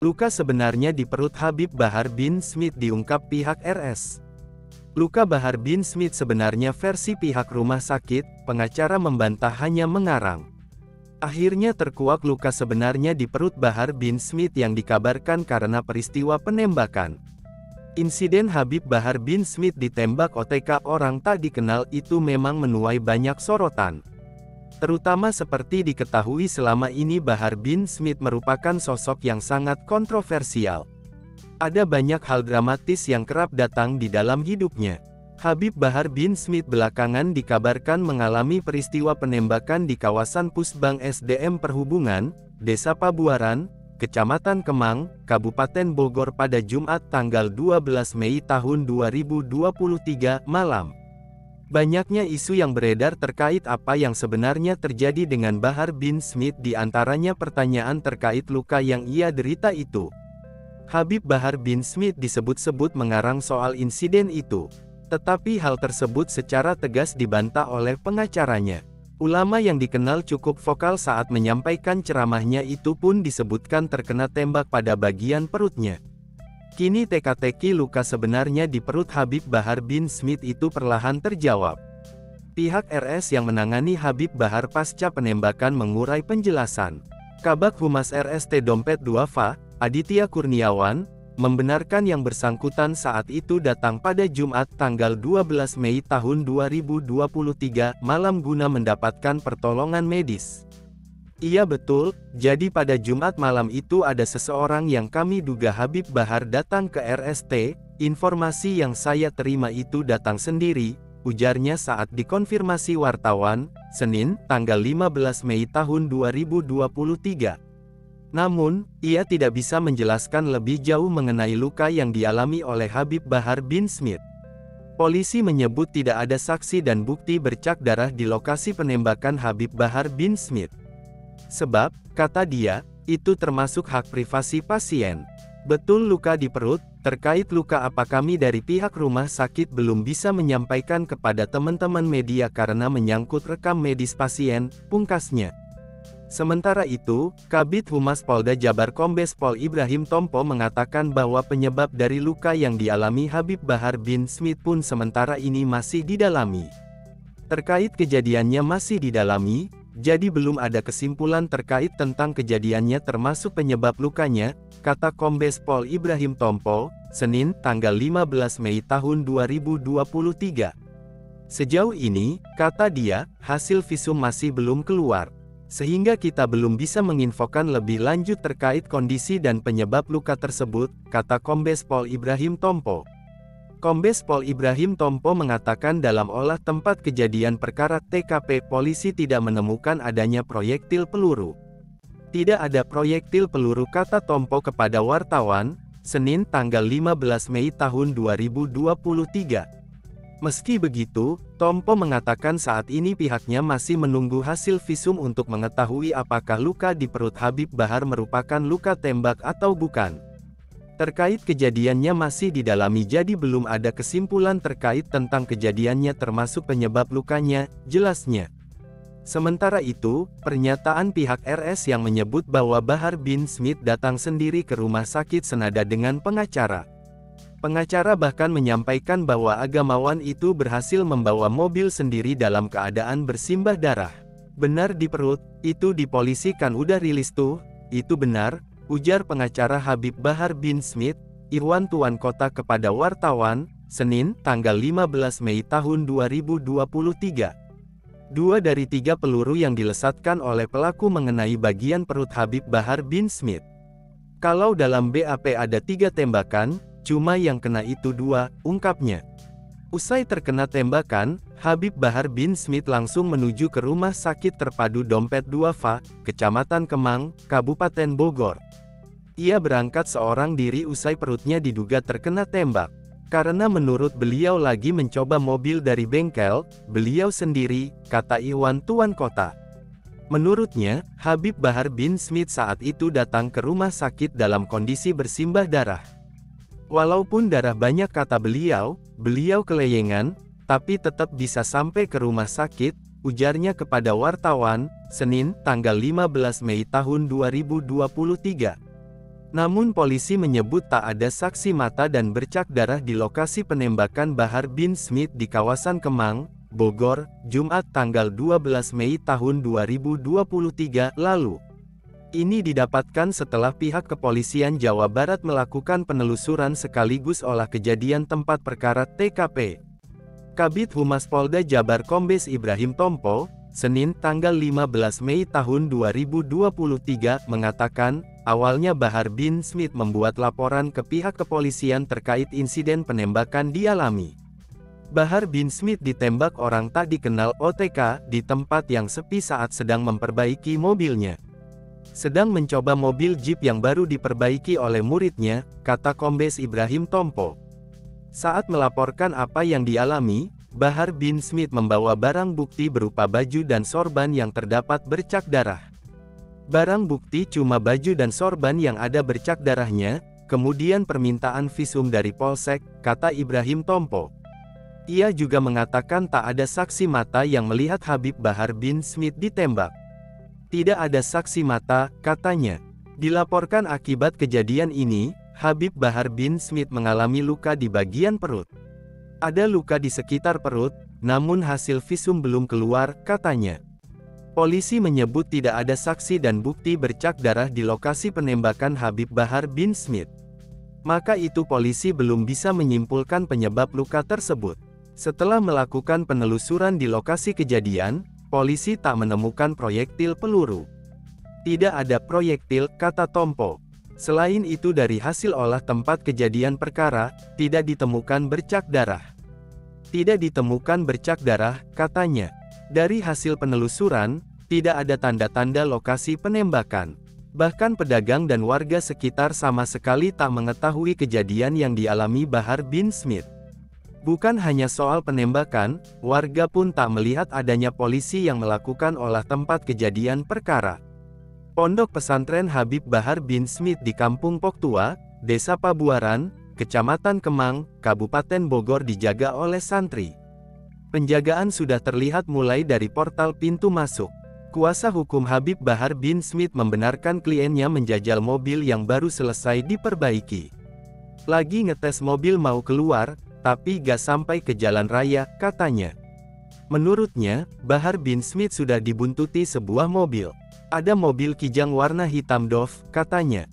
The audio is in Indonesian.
Luka sebenarnya di perut Habib Bahar bin Smith diungkap pihak RS. Luka Bahar bin Smith sebenarnya versi pihak rumah sakit, pengacara membantah hanya mengarang. Akhirnya terkuak luka sebenarnya di perut Bahar bin Smith yang dikabarkan karena peristiwa penembakan. Insiden Habib Bahar bin Smith ditembak OTK orang tak dikenal itu memang menuai banyak sorotan. Terutama seperti diketahui selama ini Bahar bin Smith merupakan sosok yang sangat kontroversial. Ada banyak hal dramatis yang kerap datang di dalam hidupnya. Habib Bahar bin Smith belakangan dikabarkan mengalami peristiwa penembakan di kawasan Pusbang SDM Perhubungan, Desa Pabuaran, Kecamatan Kemang, Kabupaten Bogor pada Jumat tanggal 12 Mei tahun 2023 malam. Banyaknya isu yang beredar terkait apa yang sebenarnya terjadi dengan Bahar bin Smith, di antaranya pertanyaan terkait luka yang ia derita itu. Habib Bahar bin Smith disebut-sebut mengarang soal insiden itu. Tetapi hal tersebut secara tegas dibantah oleh pengacaranya. Ulama yang dikenal cukup vokal saat menyampaikan ceramahnya itu pun disebutkan terkena tembak pada bagian perutnya. Kini teka-teki luka sebenarnya di perut Habib Bahar bin Smith itu perlahan terjawab. Pihak RS yang menangani Habib Bahar pasca penembakan mengurai penjelasan. Kabag Humas RST Dompet Duafa, Aditya Kurniawan, membenarkan yang bersangkutan saat itu datang pada Jumat tanggal 12 Mei tahun 2023 malam guna mendapatkan pertolongan medis. Iya betul, jadi pada Jumat malam itu ada seseorang yang kami duga Habib Bahar datang ke RST, informasi yang saya terima itu datang sendiri, ujarnya saat dikonfirmasi wartawan, Senin, tanggal 15 Mei tahun 2023. Namun, ia tidak bisa menjelaskan lebih jauh mengenai luka yang dialami oleh Habib Bahar bin Smith. Polisi menyebut tidak ada saksi dan bukti bercak darah di lokasi penembakan Habib Bahar bin Smith. Sebab, kata dia, itu termasuk hak privasi pasien. Betul luka di perut, terkait luka apa kami dari pihak rumah sakit belum bisa menyampaikan kepada teman-teman media karena menyangkut rekam medis pasien, pungkasnya. Sementara itu, Kabid Humas Polda Jabar Kombes Pol Ibrahim Tompo mengatakan bahwa penyebab dari luka yang dialami Habib Bahar bin Smith pun sementara ini masih didalami. Terkait kejadiannya masih didalami, jadi belum ada kesimpulan terkait tentang kejadiannya termasuk penyebab lukanya, kata Kombes Pol Ibrahim Tompo, Senin, tanggal 15 Mei tahun 2023. Sejauh ini, kata dia, hasil visum masih belum keluar. Sehingga kita belum bisa menginfokan lebih lanjut terkait kondisi dan penyebab luka tersebut, kata Kombes Pol Ibrahim Tompo. Kombes Pol Ibrahim Tompo mengatakan dalam olah tempat kejadian perkara TKP polisi tidak menemukan adanya proyektil peluru. Tidak ada proyektil peluru, kata Tompo kepada wartawan, Senin tanggal 15 Mei tahun 2023. Meski begitu, Tompo mengatakan saat ini pihaknya masih menunggu hasil visum untuk mengetahui apakah luka di perut Habib Bahar merupakan luka tembak atau bukan. Terkait kejadiannya masih didalami, jadi belum ada kesimpulan terkait tentang kejadiannya termasuk penyebab lukanya, jelasnya. Sementara itu, pernyataan pihak RS yang menyebut bahwa Bahar bin Smith datang sendiri ke rumah sakit senada dengan pengacara. Pengacara bahkan menyampaikan bahwa agamawan itu berhasil membawa mobil sendiri dalam keadaan bersimbah darah. Benar di perut, itu di polisi kan udah rilis tuh, itu benar, ujar pengacara Habib Bahar bin Smith, Irwan Tuan Kota kepada wartawan, Senin, tanggal 15 Mei tahun 2023. 2 dari 3 peluru yang dilesatkan oleh pelaku mengenai bagian perut Habib Bahar bin Smith. Kalau dalam BAP ada 3 tembakan, cuma yang kena itu 2, ungkapnya. Usai terkena tembakan, Habib Bahar bin Smith langsung menuju ke Rumah Sakit Terpadu Dompet Duafa, Kecamatan Kemang, Kabupaten Bogor. Ia berangkat seorang diri usai perutnya diduga terkena tembak. Karena menurut beliau lagi mencoba mobil dari bengkel, beliau sendiri, kata Iwan Tuan Kota. Menurutnya, Habib Bahar bin Smith saat itu datang ke rumah sakit dalam kondisi bersimbah darah. Walaupun darah banyak, kata beliau keleyengan, tapi tetap bisa sampai ke rumah sakit, ujarnya kepada wartawan, Senin, tanggal 15 Mei tahun 2023. Namun polisi menyebut tak ada saksi mata dan bercak darah di lokasi penembakan Bahar bin Smith di kawasan Kemang, Bogor, Jumat tanggal 12 Mei tahun 2023 lalu. Ini didapatkan setelah pihak kepolisian Jawa Barat melakukan penelusuran sekaligus olah kejadian tempat perkara TKP. Kabid Humas Polda Jabar Kombes Ibrahim Tompo, Senin tanggal 15 Mei tahun 2023 mengatakan, awalnya Bahar bin Smith membuat laporan ke pihak kepolisian terkait insiden penembakan dialami. Bahar bin Smith ditembak orang tak dikenal OTK di tempat yang sepi saat sedang memperbaiki mobilnya. Sedang mencoba mobil Jeep yang baru diperbaiki oleh muridnya, kata Kombes Ibrahim Tompo. Saat melaporkan apa yang dialami, Bahar bin Smith membawa barang bukti berupa baju dan sorban yang terdapat bercak darah. Barang bukti cuma baju dan sorban yang ada bercak darahnya, kemudian permintaan visum dari Polsek, kata Ibrahim Tompo. Ia juga mengatakan tak ada saksi mata yang melihat Habib Bahar bin Smith ditembak. Tidak ada saksi mata, katanya. Dilaporkan akibat kejadian ini, Habib Bahar bin Smith mengalami luka di bagian perut. Ada luka di sekitar perut, namun hasil visum belum keluar, katanya. Polisi menyebut tidak ada saksi dan bukti bercak darah di lokasi penembakan Habib Bahar bin Smith. Maka itu polisi belum bisa menyimpulkan penyebab luka tersebut. Setelah melakukan penelusuran di lokasi kejadian, polisi tak menemukan proyektil peluru. Tidak ada proyektil, kata Tompo. Selain itu dari hasil olah tempat kejadian perkara, tidak ditemukan bercak darah. Tidak ditemukan bercak darah, katanya. Dari hasil penelusuran, tidak ada tanda-tanda lokasi penembakan. Bahkan pedagang dan warga sekitar sama sekali tak mengetahui kejadian yang dialami Bahar bin Smith. Bukan hanya soal penembakan, warga pun tak melihat adanya polisi yang melakukan olah tempat kejadian perkara. Pondok pesantren Habib Bahar bin Smith di Kampung Poktua, Desa Pabuaran, Kecamatan Kemang, Kabupaten Bogor dijaga oleh santri. Penjagaan sudah terlihat mulai dari portal pintu masuk. Kuasa hukum Habib Bahar bin Smith membenarkan kliennya menjajal mobil yang baru selesai diperbaiki. Lagi ngetes mobil mau keluar, tapi gak sampai ke jalan raya, katanya. Menurutnya, Bahar bin Smith sudah dibuntuti sebuah mobil. Ada mobil Kijang warna hitam Dove, katanya.